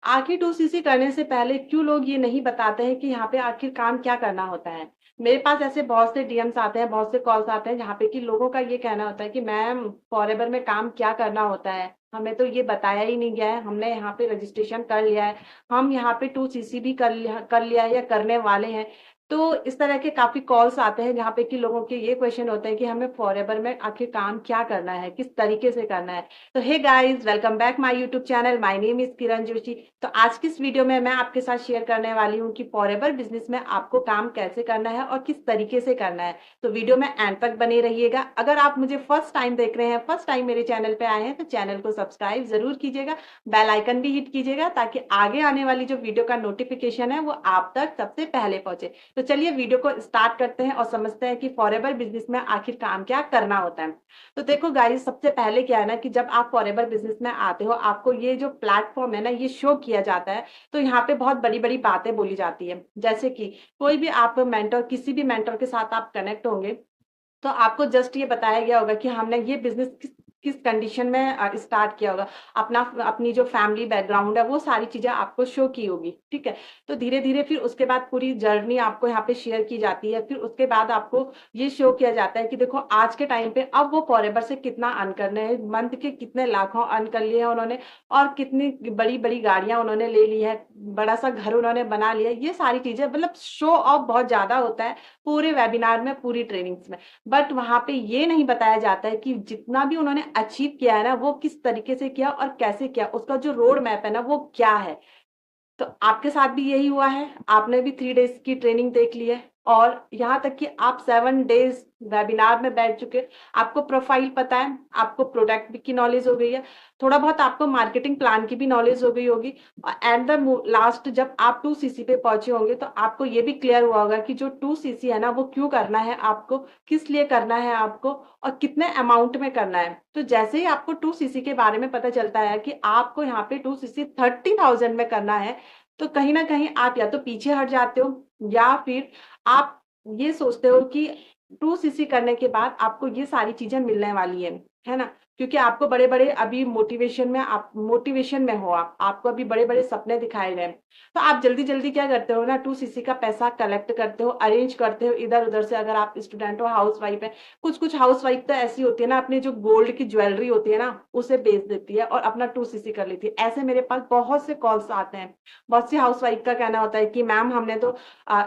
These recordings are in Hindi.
आखिर 2 सीसी करने से पहले क्यों लोग ये नहीं बताते हैं कि यहाँ पे आखिर काम क्या करना होता है। मेरे पास ऐसे बहुत से डीएम्स आते हैं, बहुत से कॉल्स आते हैं जहाँ पे कि लोगों का ये कहना होता है कि मैम फॉरएवर में काम क्या करना होता है, हमें तो ये बताया ही नहीं गया है, हमने यहाँ पे रजिस्ट्रेशन कर लिया है, हम यहाँ पे 2 सीसी भी कर लिया है या करने वाले हैं। तो इस तरह के काफी कॉल्स आते हैं जहाँ पे कि लोगों के ये क्वेश्चन होते हैं कि हमें फॉरएवर में आखिर काम क्या करना है, किस तरीके से करना है। तो hey guys, welcome back my YouTube channel. My name is Kiran Joshi. तो आज की इस वीडियो में मैं आपके साथ शेयर करने वाली हूँ कि फॉरएवर बिजनेस में आपको काम कैसे करना है और किस तरीके से करना है। तो वीडियो में एंड तक बने रहिएगा। अगर आप मुझे फर्स्ट टाइम देख रहे हैं, फर्स्ट टाइम मेरे चैनल पे आए हैं, तो चैनल को सब्सक्राइब जरूर कीजिएगा, बेल आइकन भी हिट कीजिएगा ताकि आगे आने वाली जो वीडियो का नोटिफिकेशन है वो आप तक सबसे पहले पहुंचे। तो चलिए वीडियो को स्टार्ट करते हैं और समझते हैं कि फॉरएवर बिजनेस में आखिर काम क्या करना होता है। तो देखो गाइस, सबसे पहले क्या है ना कि जब आप फॉरएवर बिजनेस में आते हो, आपको ये जो प्लेटफॉर्म है ना ये शो किया जाता है। तो यहाँ पे बहुत बड़ी बड़ी बातें बोली जाती है, जैसे कि कोई भी आप मेंटर, किसी भी मेंटर के साथ आप कनेक्ट होंगे तो आपको जस्ट ये बताया गया होगा कि हमने ये बिजनेस किस किस कंडीशन में स्टार्ट किया होगा। अपना अपनी जो फैमिली बैकग्राउंड है वो सारी चीजें आपको शो की होगी, ठीक है। तो धीरे धीरे फिर उसके बाद पूरी जर्नी आपको यहाँ पे शेयर की जाती है। फिर उसके बाद आपको ये शो किया जाता है कि देखो आज के टाइम पे अब वो फॉरएवर से कितना अर्न करने हैं, मंथ के कितने लाखों अर्न कर लिए हैं उन्होंने, और कितनी बड़ी बड़ी गाड़ियां उन्होंने ले ली है, बड़ा सा घर उन्होंने बना लिया। ये सारी चीजें मतलब शो ऑफ बहुत ज्यादा होता है पूरे वेबिनार में, पूरी ट्रेनिंग्स में। बट वहां पे ये नहीं बताया जाता है कि जितना भी उन्होंने अचीव किया है ना वो किस तरीके से किया और कैसे किया, उसका जो रोड मैप है ना वो क्या है। तो आपके साथ भी यही हुआ है, आपने भी 3 डेज की ट्रेनिंग देख ली है और यहाँ तक कि आप 7 डेज वेबिनार में बैठ चुके। आपको प्रोफाइल पता है, आपको प्रोडक्ट की नॉलेज हो गई है, थोड़ा बहुत आपको मार्केटिंग प्लान की भी नॉलेज हो गई होगी। एट द लास्ट जब आप 2 सीसी पे पहुंचे होंगे तो आपको ये भी क्लियर हुआ होगा कि जो 2 सीसी है ना वो क्यों करना है आपको, किस लिए करना है आपको, और कितने अमाउंट में करना है। तो जैसे ही आपको 2 सीसी के बारे में पता चलता है कि आपको यहाँ पे 2 सीसी 30,000 में करना है, तो कहीं ना कहीं आप या तो पीछे हट जाते हो या फिर आप ये सोचते हो कि 2 सीसी करने के बाद आपको ये सारी चीजें मिलने वाली है ना। क्योंकि आपको बड़े बड़े अभी मोटिवेशन में हो, आपको अभी बड़े बड़े सपने दिखाए गए। तो आप जल्दी जल्दी क्या करते हो ना, 2 सीसी का पैसा कलेक्ट करते हो, अरेंज करते हो इधर उधर से। अगर आप स्टूडेंट हो, हाउस वाइफ है, कुछ कुछ हाउस वाइफ तो ऐसी होती है ना, अपनी जो गोल्ड की ज्वेलरी होती है ना उसे बेच देती है और अपना 2 सीसी कर लेती है। ऐसे मेरे पास बहुत से कॉल्स आते हैं। बहुत सी हाउस वाइफ का कहना होता है कि मैम हमने तो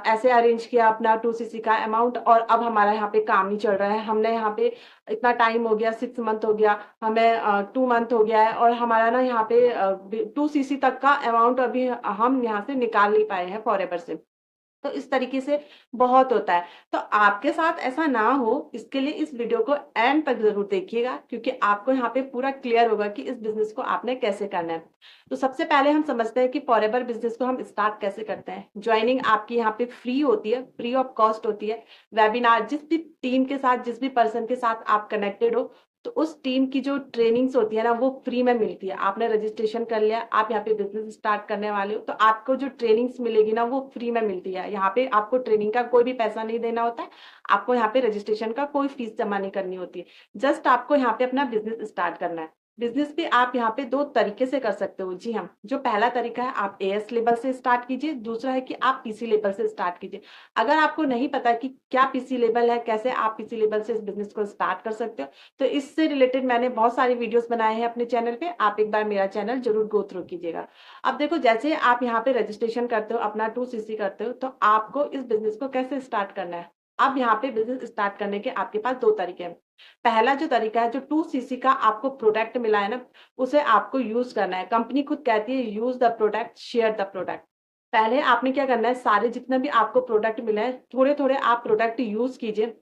ऐसे अरेंज किया अपना 2 सीसी का अमाउंट, और अब हमारा यहाँ पे काम नहीं चल रहा है, हमने यहाँ पे इतना टाइम हो गया, 6 मंथ हो गया, हमें 2 मंथ हो गया है, और हमारा ना यहाँ पे 2 सीसी तक का अमाउंट अभी हम यहाँ से निकाल नहीं पाए हैं फॉरएवर से। तो इस तरीके से बहुत होता है। तो आपके साथ ऐसा ना हो इसके लिए इस वीडियो को एंड तक जरूर देखिएगा, क्योंकि आपको यहाँ पे पूरा क्लियर होगा कि इस बिजनेस को आपने कैसे करना है। तो सबसे पहले हम समझते हैं कि फॉरएवर बिजनेस को हम स्टार्ट कैसे करते हैं। ज्वाइनिंग आपकी यहाँ पे फ्री होती है, फ्री ऑफ कॉस्ट होती है। वेबिनार जिस भी टीम के साथ, जिस भी पर्सन के साथ आप कनेक्टेड हो, तो उस टीम की जो ट्रेनिंग्स होती है ना वो फ्री में मिलती है। आपने रजिस्ट्रेशन कर लिया, आप यहाँ पे बिजनेस स्टार्ट करने वाले हो, तो आपको जो ट्रेनिंग्स मिलेगी ना वो फ्री में मिलती है। यहाँ पे आपको ट्रेनिंग का कोई भी पैसा नहीं देना होता है, आपको यहाँ पे रजिस्ट्रेशन का कोई फीस जमा नहीं करनी होती है। जस्ट आपको यहाँ पे अपना बिजनेस स्टार्ट करना है। बिजनेस भी आप यहाँ पे 2 तरीके से कर सकते हो। जी हाँ, जो पहला तरीका है आप एएस लेवल से स्टार्ट कीजिए, दूसरा है कि आप पीसी लेवल से स्टार्ट कीजिए। अगर आपको नहीं पता कि क्या पीसी लेवल है, कैसे आप पीसी लेवल से इस बिजनेस को स्टार्ट कर सकते हो, तो इससे रिलेटेड मैंने बहुत सारी वीडियोस बनाए हैं अपने चैनल पे, आप एक बार मेरा चैनल जरूर गो थ्रू कीजिएगा। अब देखो, जैसे आप यहाँ पे रजिस्ट्रेशन करते हो, अपना 2 सीसी करते हो, तो आपको इस बिजनेस को कैसे स्टार्ट करना है। अब यहाँ पे बिजनेस स्टार्ट करने के आपके पास 2 तरीके हैं। पहला जो तरीका है, जो 2 सीसी का आपको प्रोडक्ट मिला है ना उसे आपको यूज करना है। कंपनी खुद कहती है use the product, share the product. पहले आपने क्या करना है, सारे जितने भी आपको प्रोडक्ट मिले हैं थोड़े थोड़े आप प्रोडक्ट यूज कीजिए।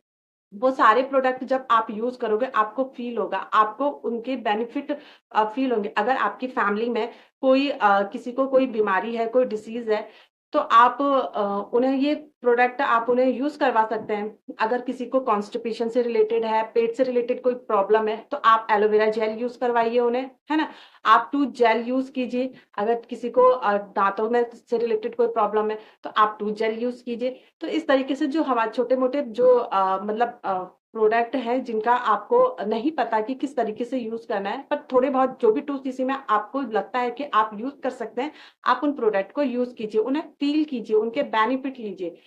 वो सारे प्रोडक्ट जब आप यूज करोगे आपको फील होगा, आपको उनके बेनिफिट फील होंगे। अगर आपकी फैमिली में कोई किसी को कोई बीमारी है, कोई डिसीज है, तो आप उन्हें ये प्रोडक्ट आप उन्हें यूज करवा सकते हैं। अगर किसी को कॉन्स्टिपेशन से रिलेटेड है, पेट से रिलेटेड कोई प्रॉब्लम है, तो आप एलोवेरा जेल यूज करवाइए उन्हें, है ना। आप टूथ जेल यूज कीजिए। अगर किसी को दांतों में से रिलेटेड कोई प्रॉब्लम है तो आप टूथ जेल यूज कीजिए। तो इस तरीके से जो हमारे छोटे मोटे जो मतलब प्रोडक्ट हैं जिनका आपको नहीं पता कि किस तरीके से यूज करना है, पर थोड़े बहुत जो भी टूल्स इसी में आपको लगता है कि आप यूज कर सकते हैं, आप उन प्रोडक्ट को यूज कीजिए, उन्हें फील कीजिए, उनके बेनिफिट लीजिए।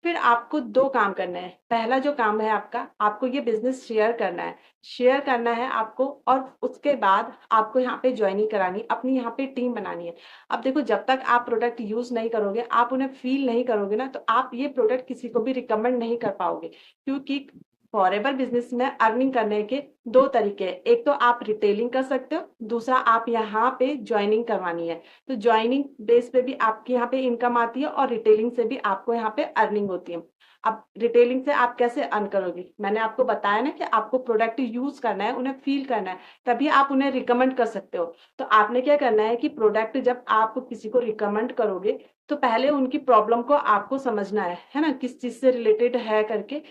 फिर आपको दो काम करना है। पहला जो काम है आपका, आपको ये बिजनेस शेयर करना है, शेयर करना है आपको, और उसके बाद आपको यहाँ पे ज्वाइनिंग करानी, अपनी यहाँ पे टीम बनानी है। अब देखो, जब तक आप प्रोडक्ट यूज नहीं करोगे, आप उन्हें फील नहीं करोगे ना, तो आप ये प्रोडक्ट किसी को भी रिकमेंड नहीं कर पाओगे। क्योंकि फॉरएवर बिजनेस में अर्निंग करने के दो तरीके हैं। एक तो आप रिटेलिंग कर सकते हो, दूसरा आप यहाँ पे ज्वाइनिंग करवानी है। तो ज्वाइनिंग बेस पे भी आपके यहाँ पे इनकम आती है, और रिटेलिंग से भी आपको यहाँ पे अर्निंग होती है। अब रिटेलिंग से आप कैसे अर्न करोगे, मैंने आपको बताया ना कि आपको प्रोडक्ट यूज करना है, उन्हें फील करना है, तभी आप उन्हें रिकमेंड कर सकते हो। तो आपने क्या करना है कि प्रोडक्ट जब आप किसी को रिकमेंड करोगे, तो पहले उनकी प्रॉब्लम को आपको समझना है ना, किस चीज से रिलेटेड है करके।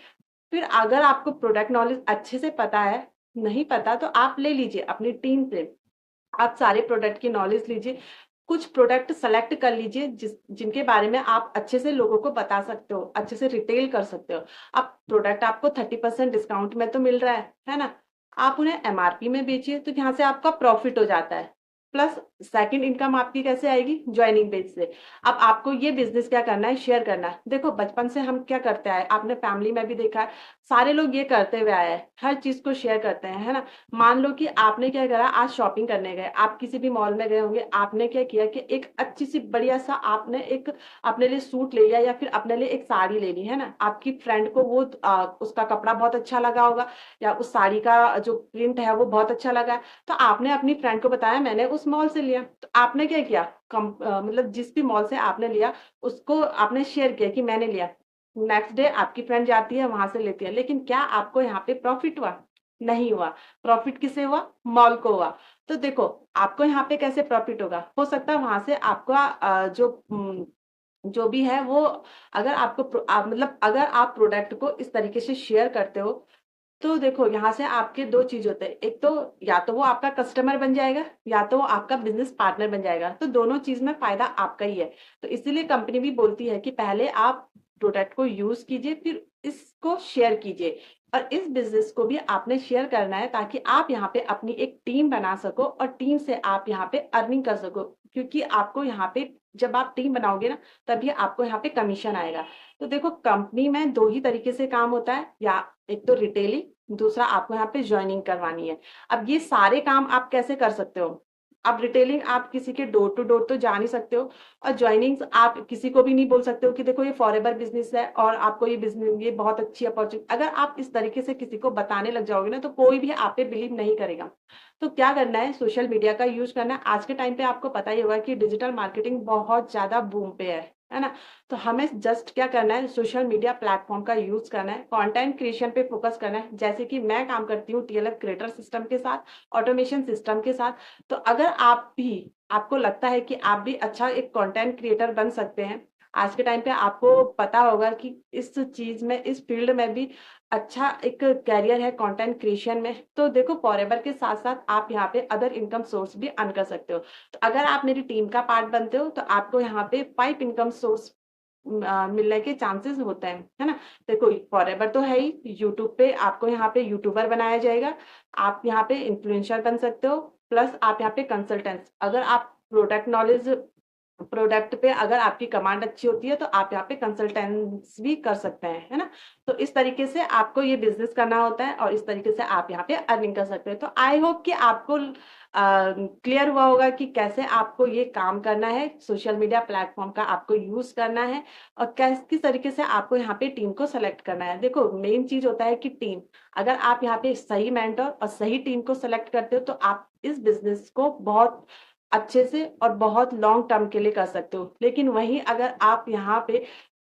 फिर अगर आपको प्रोडक्ट नॉलेज अच्छे से पता है, नहीं पता तो आप ले लीजिए अपनी टीम से, आप सारे प्रोडक्ट की नॉलेज लीजिए। कुछ प्रोडक्ट सेलेक्ट कर लीजिए जिनके बारे में आप अच्छे से लोगों को बता सकते हो, अच्छे से रिटेल कर सकते हो। अब प्रोडक्ट आपको 30% डिस्काउंट में तो मिल रहा है ना, आप उन्हें एमआरपी में बेचिए, तो यहाँ से आपका प्रॉफिट हो जाता है। प्लस सेकंड इनकम आपकी कैसे आएगी, ज्वाइनिंग बेस से। अब आपको ये बिजनेस क्या करना है, शेयर करना है। देखो, बचपन से हम क्या करते आए, आपने फैमिली में भी देखा है, सारे लोग ये करते हुए आए हैं, हर चीज को शेयर करते हैं, है ना। मान लो कि आपने क्या करा, आज शॉपिंग करने गए, आप किसी भी मॉल में गए होंगे, आपने क्या किया कि एक अच्छी सी बढ़िया सा आपने एक अपने लिए सूट ले लिया, या फिर अपने लिए एक साड़ी ले ली, है ना। आपकी फ्रेंड को वो उसका कपड़ा बहुत अच्छा लगा होगा, या उस साड़ी का जो प्रिंट है वो बहुत अच्छा लगा है, तो आपने अपनी फ्रेंड को बताया मैंने उस मॉल से लिया। तो आपने क्या किया, मतलब जिस भी मॉल से आपने लिया, उसको आपने शेयर किया कि मैंने लिया। नेक्स्ट डे आपकी फ्रेंड जाती है, वहां से लेती है, लेकिन क्या आपको यहाँ पे प्रॉफिट हुआ, नहीं हुआ। प्रॉफिट किसे हुआ, मॉल को हुआ। तो देखो, आपको यहाँ पे कैसे प्रॉफिट होगा, हो सकता है वहां से आपका जो भी है वो, अगर आपको मतलब अगर आप प्रोडक्ट को इस तरीके से शेयर करते हो, तो देखो यहाँ से आपके दो चीज होते हैं। एक तो या तो वो आपका कस्टमर बन जाएगा, या तो वो आपका बिजनेस पार्टनर बन जाएगा। तो दोनों चीज में फायदा आपका ही है। तो इसीलिए कंपनी भी बोलती है कि पहले आप प्रोडक्ट को यूज कीजिए, फिर इसको शेयर कीजिए। और इस बिजनेस को भी आपने शेयर करना है, ताकि आप यहाँ पे अपनी एक टीम बना सको, और टीम से आप यहाँ पे अर्निंग कर सको। क्योंकि आपको यहाँ पे जब आप टीम बनाओगे ना, तभी आपको यहाँ पे कमीशन आएगा। तो देखो, कंपनी में दो ही तरीके से काम होता है, या एक तो रिटेलिंग, दूसरा आपको यहाँ पे ज्वाइनिंग करवानी है। अब ये सारे काम आप कैसे कर सकते हो, अब रिटेलिंग आप किसी के डोर टू डोर तो जा नहीं सकते हो, और ज्वाइनिंग आप किसी को भी नहीं बोल सकते हो कि देखो ये फॉरएवर बिजनेस है और आपको ये बिजनेस, ये बहुत अच्छी अपॉर्चुनिटी। अगर आप इस तरीके से किसी को बताने लग जाओगे ना, तो कोई भी आप पे बिलीव नहीं करेगा। तो क्या करना है, सोशल मीडिया का यूज करना है। आज के टाइम पे आपको पता ही होगा कि डिजिटल मार्केटिंग बहुत ज्यादा बूम पे है ना। तो हमें जस्ट क्या करना है, सोशल मीडिया प्लेटफॉर्म का यूज करना है, कंटेंट क्रिएशन पे फोकस करना है। जैसे कि मैं काम करती हूँ टीएलएफ क्रिएटर सिस्टम के साथ, ऑटोमेशन सिस्टम के साथ। तो अगर आप भी, आपको लगता है कि आप भी अच्छा एक कंटेंट क्रिएटर बन सकते हैं, आज के टाइम पे आपको पता होगा कि इस चीज में, इस फील्ड में भी अच्छा एक कैरियर है कंटेंट क्रिएशन में। तो देखो, फॉरएवर के साथ साथ आप यहाँ पे अदर इनकम सोर्स भी अर्न कर सकते हो। तो अगर आप मेरी टीम का पार्ट बनते हो, तो आपको यहाँ पे 5 इनकम सोर्स मिलने के चांसेस होते हैं, है ना। देखो, फॉरएवर तो है ही, यूट्यूब पे आपको यहाँ पे यूट्यूबर बनाया जाएगा, आप यहाँ पे इन्फ्लुएंसर बन सकते हो, प्लस आप यहाँ पे कंसल्टेंट, अगर आप प्रोडक्ट पे अगर आपकी कमांड अच्छी होती है, तो आप यहाँ पे कंसल्टेंस भी कर सकते हैं, है ना। तो इस तरीके से आपको ये बिजनेस करना होता है, और इस तरीके से आप यहाँ पे अर्निंग कर सकते हैं। तो आई होप कि आपको क्लियर हुआ होगा कि कैसे आपको ये काम करना है, सोशल मीडिया प्लेटफॉर्म का आपको यूज करना है, और किस तरीके से आपको यहाँ पे टीम को सेलेक्ट करना है। देखो, मेन चीज होता है कि टीम, अगर आप यहाँ पे सही मेंटर और सही टीम को सेलेक्ट करते हो, तो आप इस बिजनेस को बहुत अच्छे से और बहुत लॉन्ग टर्म के लिए कर सकते हो। लेकिन वहीं अगर आप यहाँ पे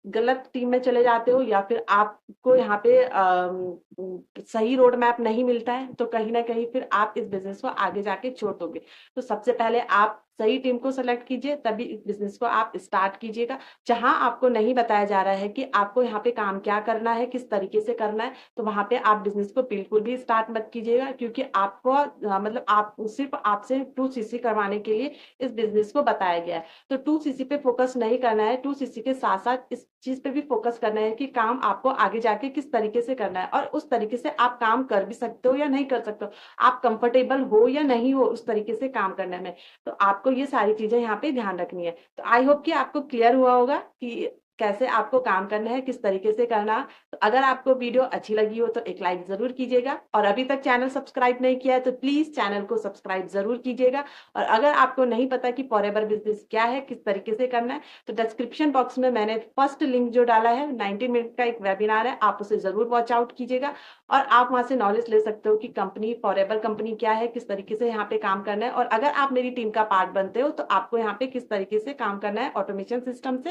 गलत टीम में चले जाते हो, या फिर आपको यहाँ पे सही रोड मैप नहीं मिलता है, तो कहीं ना कहीं फिर आप इस बिजनेस को आगे जाके छोड़ दोगे। तो सबसे पहले आप सही टीम को सेलेक्ट कीजिए, तभी इस बिज़नेस को आप स्टार्ट कीजिएगा। जहाँ आपको नहीं बताया जा रहा है कि आपको यहाँ पे काम क्या करना है, किस तरीके से करना है, तो वहाँ पे आप बिज़नेस को बिल्कुल भी स्टार्ट मत कीजिएगा, क्योंकि आपको मतलब आप सिर्फ़ आपसे 2 सीसी करवाने के लिए इस बिज़नेस को बताया गया है। तो 2 सीसी पे फ़ोकस नहीं करना है, 2 सीसी के साथ-साथ इस चीज़ पे भी फ़ोकस करना है कि काम आपको आगे जाके किस तरीके से करना है और उस तरीके से आप काम कर भी सकते हो या नहीं कर सकते हो। आप कंफर्टेबल हो या नहीं हो उस तरीके से काम करने में। तो आपको ये सारी चीज़ें यहाँ पे ध्यान रखनी है। तो आई होप कि आपको क्लियर हुआ होगा कि कैसे आपको काम करना है, किस तरीके से करना है। तो अगर आपको वीडियो अच्छी लगी हो तो एक लाइक ज़रूर कीजिएगा और अभी तक चैनल सब्सक्राइब नहीं किया है तो प्लीज़ चैनल को सब्सक्राइब ज़रूर कीजिएगा। और अगर आपको नहीं पता कि फॉरएवर बिज़नेस क्या है, किस तरीके से करना है, तो डिस्क्रिप्शन बॉक्स में मैंने फर्स्ट लिंक जो डाला है 90 मिनट का एक वेबिनार है, आप उसे ज़रूर वॉच आउट कीजिएगा और आप वहाँ से नॉलेज ले सकते हो कि कंपनी फॉरएवर कंपनी क्या है, किस तरीके से यहाँ पे काम करना है और अगर आप मेरी टीम का पार्ट बनते हो तो आपको यहाँ पे किस तरीके से काम करना है ऑटोमेशन सिस्टम से,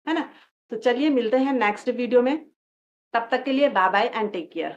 है ना? तो चलिए मिलते हैं नेक्स्ट वीडियो में। तब तक के लिए bye bye and take care.